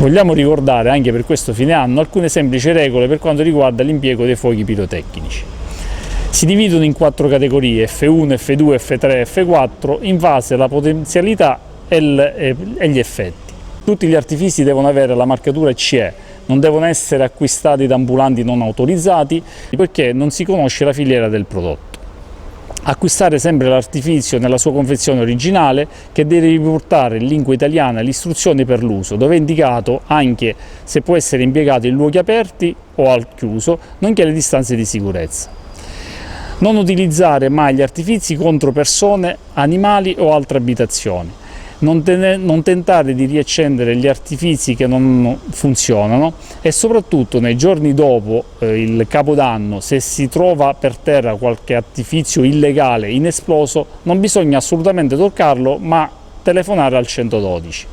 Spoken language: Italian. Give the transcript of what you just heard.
Vogliamo ricordare anche per questo fine anno alcune semplici regole per quanto riguarda l'impiego dei fuochi pirotecnici. Si dividono in 4 categorie, F1, F2, F3 e F4, in base alla potenzialità e gli effetti. Tutti gli artifici devono avere la marcatura CE, non devono essere acquistati da ambulanti non autorizzati perché non si conosce la filiera del prodotto. Acquistare sempre l'artificio nella sua confezione originale, che deve riportare in lingua italiana le istruzioni per l'uso, dove è indicato anche se può essere impiegato in luoghi aperti o al chiuso, nonché le distanze di sicurezza. Non utilizzare mai gli artifici contro persone, animali o altre abitazioni. Non tentare di riaccendere gli artifici che non funzionano e soprattutto nei giorni dopo il Capodanno, se si trova per terra qualche artifizio illegale inesploso, non bisogna assolutamente toccarlo ma telefonare al 112.